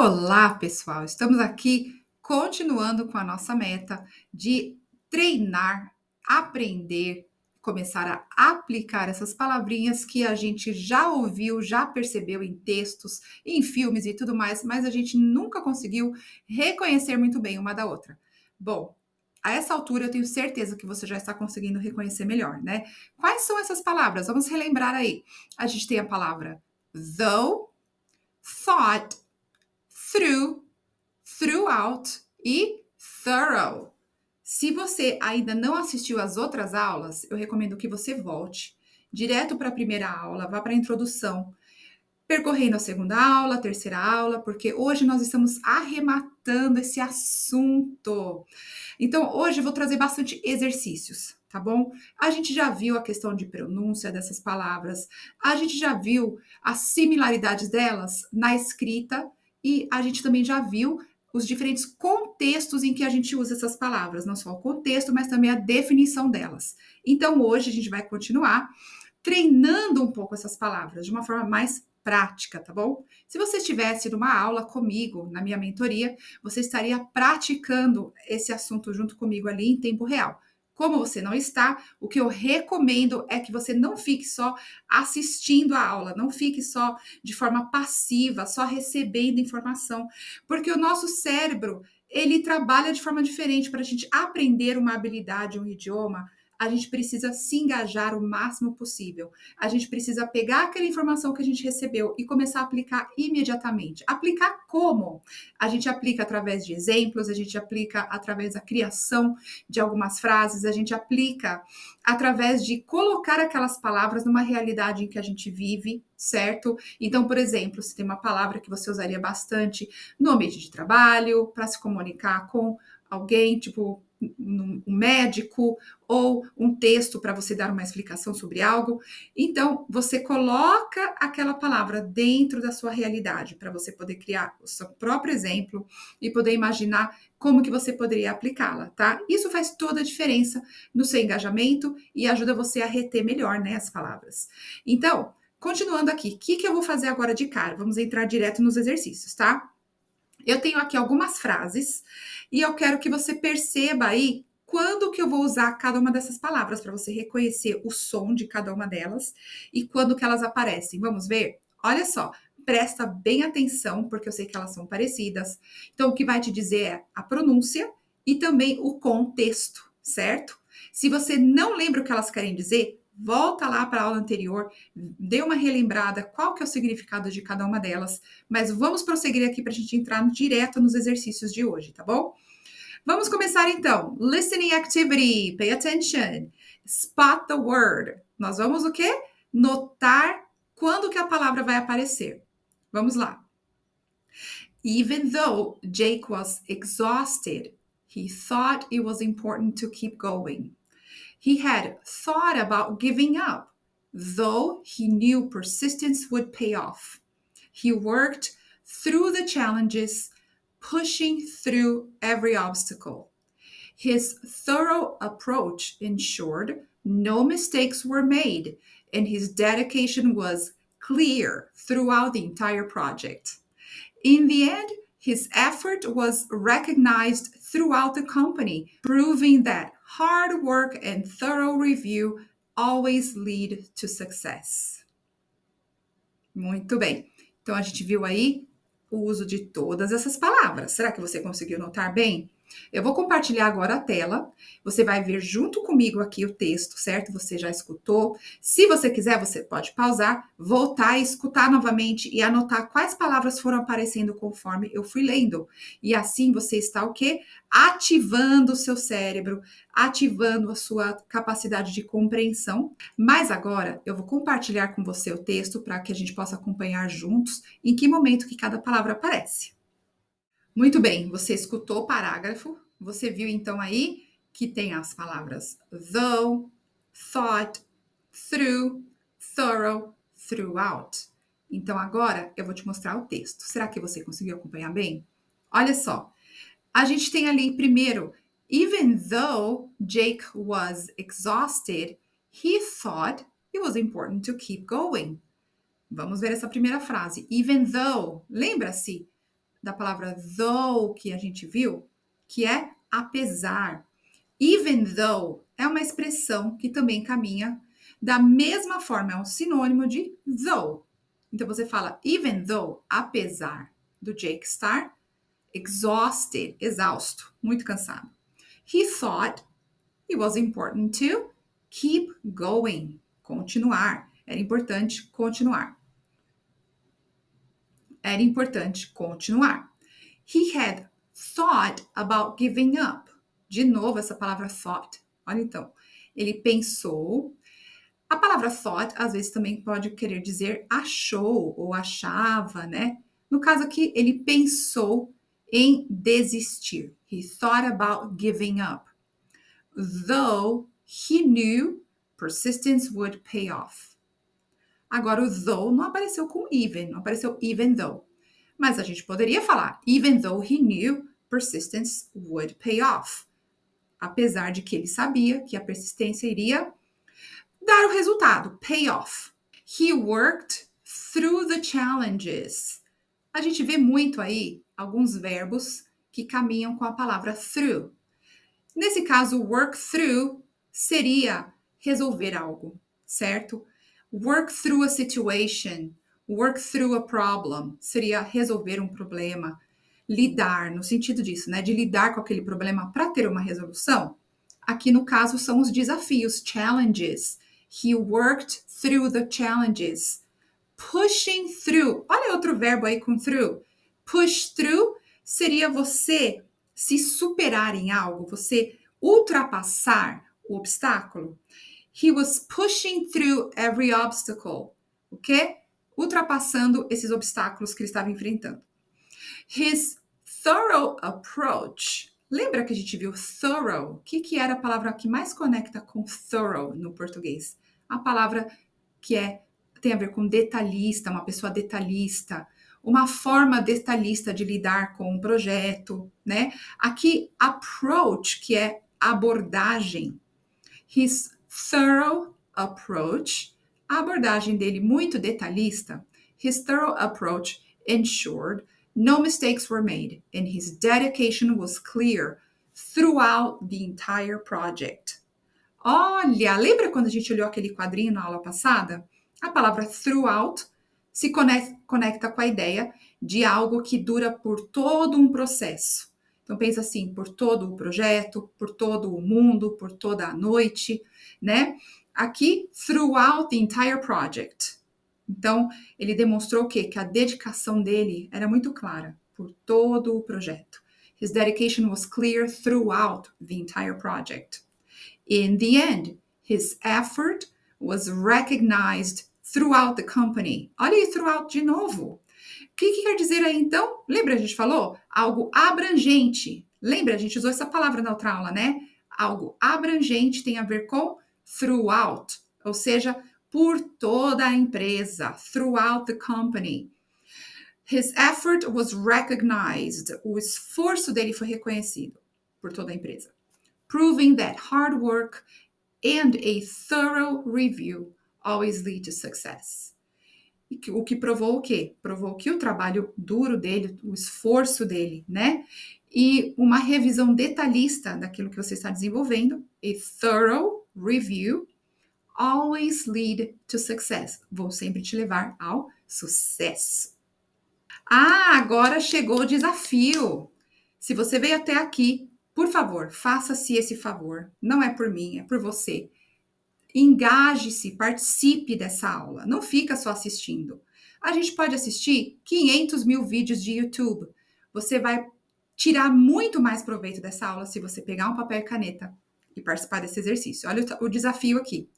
Olá, pessoal! Estamos aqui continuando com a nossa meta de treinar, aprender, começar a aplicar essas palavrinhas que a gente já ouviu, já percebeu em textos, em filmes e tudo mais, mas a gente nunca conseguiu reconhecer muito bem uma da outra. Bom, a essa altura eu tenho certeza que você já está conseguindo reconhecer melhor, né? Quais são essas palavras? Vamos relembrar aí. A gente tem a palavra though, thought, through, throughout e thorough. Se você ainda não assistiu às outras aulas, eu recomendo que você volte direto para a primeira aula, vá para a introdução, percorrendo a segunda aula, a terceira aula, porque hoje nós estamos arrematando esse assunto. Então, hoje eu vou trazer bastante exercícios, tá bom? A gente já viu a questão de pronúncia dessas palavras, a gente já viu as similaridades delas na escrita e a gente também já viu os diferentes contextos em que a gente usa essas palavras, não só o contexto, mas também a definição delas. Então, hoje a gente vai continuar treinando um pouco essas palavras de uma forma mais prática, tá bom? Se você estivesse numa aula comigo, na minha mentoria, você estaria praticando esse assunto junto comigo ali em tempo real. Como você não está, o que eu recomendo é que você não fique só assistindo a aula, não fique só de forma passiva, só recebendo informação, porque o nosso cérebro, ele trabalha de forma diferente para a gente aprender uma habilidade, um idioma. A gente precisa se engajar o máximo possível. A gente precisa pegar aquela informação que a gente recebeu e começar a aplicar imediatamente. Aplicar como? A gente aplica através de exemplos, a gente aplica através da criação de algumas frases, a gente aplica através de colocar aquelas palavras numa realidade em que a gente vive, certo? Então, por exemplo, se tem uma palavra que você usaria bastante no ambiente de trabalho, para se comunicar com alguém, tipo um médico, ou um texto para você dar uma explicação sobre algo. Então, você coloca aquela palavra dentro da sua realidade, para você poder criar o seu próprio exemplo e poder imaginar como que você poderia aplicá-la, tá? Isso faz toda a diferença no seu engajamento e ajuda você a reter melhor, né, as palavras. Então, continuando aqui, o que eu vou fazer agora de cara? Vamos entrar direto nos exercícios, tá? Eu tenho aqui algumas frases e eu quero que você perceba aí quando que eu vou usar cada uma dessas palavras para você reconhecer o som de cada uma delas e quando que elas aparecem. Vamos ver? Olha só, presta bem atenção porque eu sei que elas são parecidas. Então, o que vai te dizer é a pronúncia e também o contexto, certo? Se você não lembra o que elas querem dizer, volta lá para a aula anterior, dê uma relembrada qual que é o significado de cada uma delas, mas vamos prosseguir aqui para a gente entrar direto nos exercícios de hoje, tá bom? Vamos começar então. Listening activity, pay attention. Spot the word. Nós vamos o quê? Notar quando que a palavra vai aparecer. Vamos lá. Even though Jake was exhausted, he thought it was important to keep going. He had thought about giving up, though he knew persistence would pay off. He worked through the challenges, pushing through every obstacle. His thorough approach ensured no mistakes were made, and his dedication was clear throughout the entire project. In the end, his effort was recognized throughout the company, proving that hard work and thorough review always lead to success. Muito bem. Então, a gente viu aí o uso de todas essas palavras. Será que você conseguiu notar bem? Eu vou compartilhar agora a tela. Você vai ver junto comigo aqui o texto, certo? Você já escutou. Se você quiser, você pode pausar, voltar e escutar novamente e anotar quais palavras foram aparecendo conforme eu fui lendo. E assim você está o quê? Ativando o seu cérebro, ativando a sua capacidade de compreensão. Mas agora eu vou compartilhar com você o texto para que a gente possa acompanhar juntos em que momento que cada palavra aparece. Muito bem, você escutou o parágrafo, você viu então aí que tem as palavras though, thought, through, thorough, throughout. Então agora eu vou te mostrar o texto. Será que você conseguiu acompanhar bem? Olha só, a gente tem ali primeiro, even though Jake was exhausted, he thought it was important to keep going. Vamos ver essa primeira frase. Even though, lembra-se? da palavra though que a gente viu, que é apesar. Even though é uma expressão que também caminha da mesma forma, é um sinônimo de though. Então você fala even though, apesar do Jake estar exhausted, exausto, muito cansado. He thought it was important to keep going, continuar. Era importante continuar. Era importante continuar. He had thought about giving up. De novo, essa palavra thought. Olha então. Ele pensou. A palavra thought, às vezes, também pode querer dizer achou ou achava, né? No caso aqui, ele pensou em desistir. He thought about giving up. Though he knew persistence would pay off. Agora, o though não apareceu com even, não apareceu even though. Mas a gente poderia falar, even though he knew persistence would pay off. Apesar de que ele sabia que a persistência iria dar o resultado, pay off. He worked through the challenges. A gente vê muito aí alguns verbos que caminham com a palavra through. Nesse caso, work through seria resolver algo, certo? Work through a situation, work through a problem, seria resolver um problema, lidar, no sentido disso, né? De lidar com aquele problema para ter uma resolução. Aqui no caso são os desafios, challenges. He worked through the challenges. Pushing through. Olha outro verbo aí com through. Push through seria você se superar em algo, você ultrapassar o obstáculo. He was pushing through every obstacle. O quê? Ultrapassando esses obstáculos que ele estava enfrentando. His thorough approach. Lembra que a gente viu thorough? O que era a palavra que mais conecta com thorough no português? A palavra que tem a ver com detalhista, uma pessoa detalhista, uma forma detalhista de lidar com um projeto, né? Aqui, approach, que é abordagem. His thorough approach, a abordagem dele muito detalhista. His thorough approach ensured no mistakes were made, and his dedication was clear throughout the entire project. Olha, lembra quando a gente olhou aquele quadrinho na aula passada? A palavra throughout se conecta com a ideia de algo que dura por todo um processo. Então pensa assim, por todo o projeto, por todo o mundo, por toda a noite, né? Aqui, throughout the entire project. Então, ele demonstrou o quê? Que a dedicação dele era muito clara por todo o projeto. His dedication was clear throughout the entire project. In the end, his effort was recognized throughout the company. Olha aí, throughout de novo. O que quer dizer aí, então? Lembra, a gente falou? Algo abrangente. Lembra, a gente usou essa palavra na outra aula, né? Algo abrangente tem a ver com throughout, ou seja, por toda a empresa, throughout the company. His effort was recognized. O esforço dele foi reconhecido por toda a empresa. Proving that hard work and a thorough review always lead to success. O que provou o quê? Provou que o trabalho duro dele, o esforço dele, né? E uma revisão detalhista daquilo que você está desenvolvendo, a thorough review, always lead to success. Vou sempre te levar ao sucesso. Ah, agora chegou o desafio. Se você veio até aqui, por favor, faça-se esse favor. Não é por mim, é por você. Engaje-se, participe dessa aula. Não fica só assistindo. A gente pode assistir 500 mil vídeos de YouTube. Você vai tirar muito mais proveito dessa aula se você pegar um papel e caneta e participar desse exercício. Olha o desafio aqui.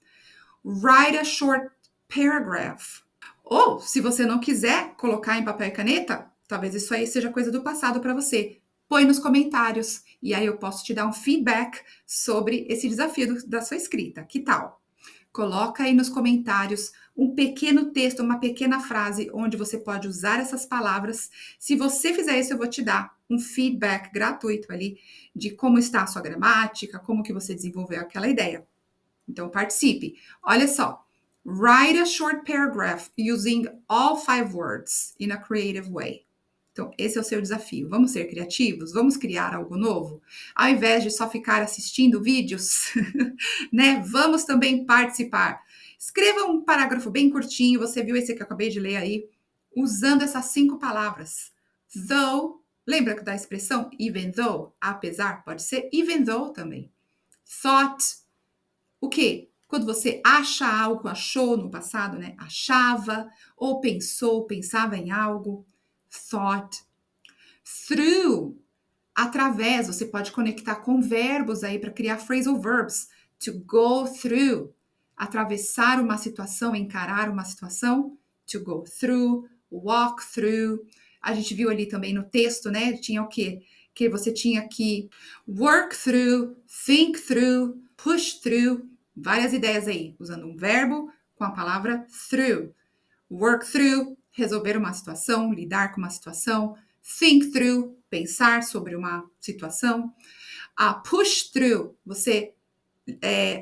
Write a short paragraph. Ou, se você não quiser colocar em papel e caneta, talvez isso aí seja coisa do passado para você. Põe nos comentários e aí eu posso te dar um feedback sobre esse desafio da sua escrita. Que tal? Coloca aí nos comentários um pequeno texto, uma pequena frase onde você pode usar essas palavras. Se você fizer isso, eu vou te dar um feedback gratuito ali de como está a sua gramática, como que você desenvolveu aquela ideia. Então, participe. Olha só. Write a short paragraph using all 5 words in a creative way. Então, esse é o seu desafio. Vamos ser criativos? Vamos criar algo novo? Ao invés de só ficar assistindo vídeos, né? Vamos também participar. Escreva um parágrafo bem curtinho, você viu esse que eu acabei de ler aí, usando essas 5 palavras. Though, lembra da expressão even though? Apesar, pode ser even though também. Thought, o quê? Quando você acha algo, achou no passado, né? Achava, ou pensou, pensava em algo. Thought. Through, através, você pode conectar com verbos aí para criar phrasal verbs. To go through, atravessar uma situação, encarar uma situação. To go through, walk through. A gente viu ali também no texto, né? Tinha o quê? Que você tinha que work through, think through, push through. Várias ideias aí, usando um verbo com a palavra through. Work through, resolver uma situação, lidar com uma situação. Think through, pensar sobre uma situação. Push through, você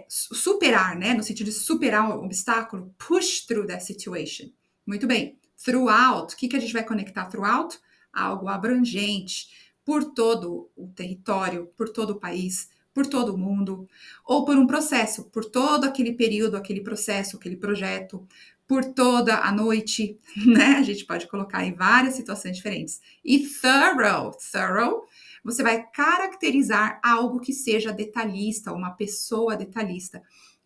superar, né? No sentido de superar um obstáculo. Push through that situation. Muito bem. Throughout, o que a gente vai conectar throughout? Algo abrangente, por todo o território, por todo o país, por todo o mundo, ou por um processo, por todo aquele período, aquele processo, aquele projeto, por toda a noite, né? A gente pode colocar em várias situações diferentes. E thorough, você vai caracterizar algo que seja detalhista, uma pessoa detalhista,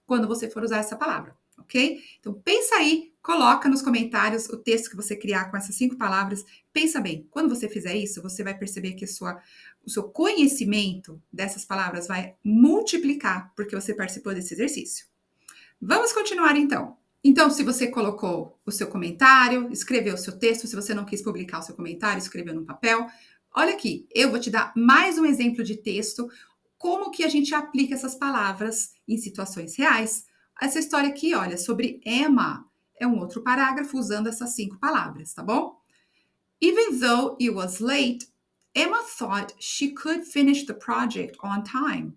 quando você for usar essa palavra, ok? Então, pensa aí, coloca nos comentários o texto que você criar com essas 5 palavras. Pensa bem, quando você fizer isso, você vai perceber que o seu conhecimento dessas palavras vai multiplicar, porque você participou desse exercício. Vamos continuar então. Então, se você colocou o seu comentário, escreveu o seu texto, se você não quis publicar o seu comentário, escreveu no papel, olha aqui, eu vou te dar mais um exemplo de texto, como que a gente aplica essas palavras em situações reais. Essa história aqui, olha, sobre Emma, é um outro parágrafo usando essas 5 palavras, tá bom? Even though it was late, Emma thought she could finish the project on time.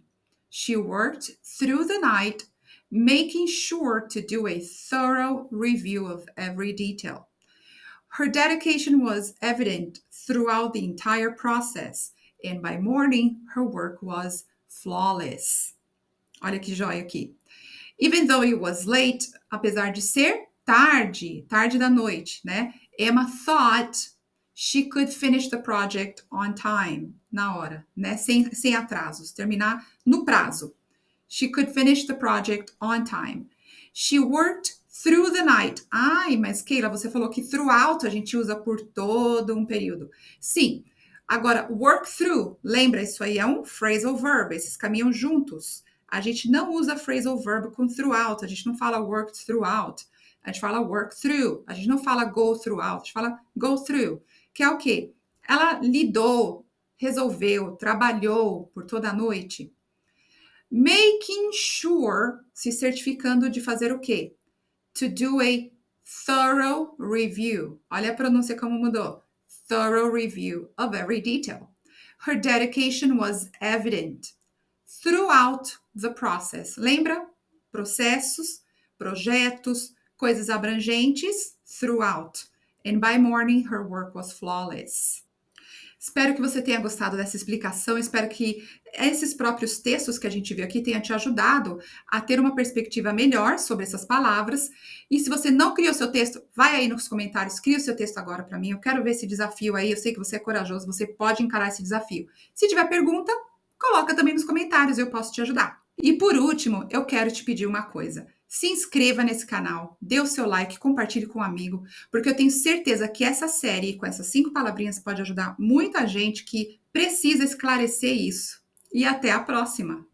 She worked through the night, making sure to do a thorough review of every detail. Her dedication was evident throughout the entire process, and by morning, her work was flawless. Olha que joia aqui. Even though it was late, apesar de ser tarde da noite, né? Emma thought she could finish the project on time, na hora, né? Sem atrasos, terminar no prazo. She could finish the project on time. She worked through the night. Ai, mas Keila, você falou que throughout a gente usa por todo um período. Sim. Agora, work through, lembra, isso aí é um phrasal verb, esses caminham juntos. A gente não usa phrasal verb com throughout, a gente não fala work throughout, a gente fala work through, a gente não fala go throughout, a gente fala go through, que é o quê? Ela lidou, resolveu, trabalhou por toda a noite. Making sure, se certificando de fazer o quê? To do a thorough review. Olha a pronúncia como mudou. Thorough review of every detail. Her dedication was evident throughout the process. Lembra? Processos, projetos, coisas abrangentes, throughout. And by morning, her work was flawless. Espero que você tenha gostado dessa explicação, espero que esses próprios textos que a gente viu aqui tenham te ajudado a ter uma perspectiva melhor sobre essas palavras. E se você não criou seu texto, vai aí nos comentários, cria o seu texto agora para mim. Eu quero ver esse desafio aí, eu sei que você é corajoso, você pode encarar esse desafio. Se tiver pergunta, coloca também nos comentários, eu posso te ajudar. E por último, eu quero te pedir uma coisa. Se inscreva nesse canal, dê o seu like, compartilhe com um amigo, porque eu tenho certeza que essa série, com essas 5 palavrinhas, pode ajudar muita gente que precisa esclarecer isso. E até a próxima!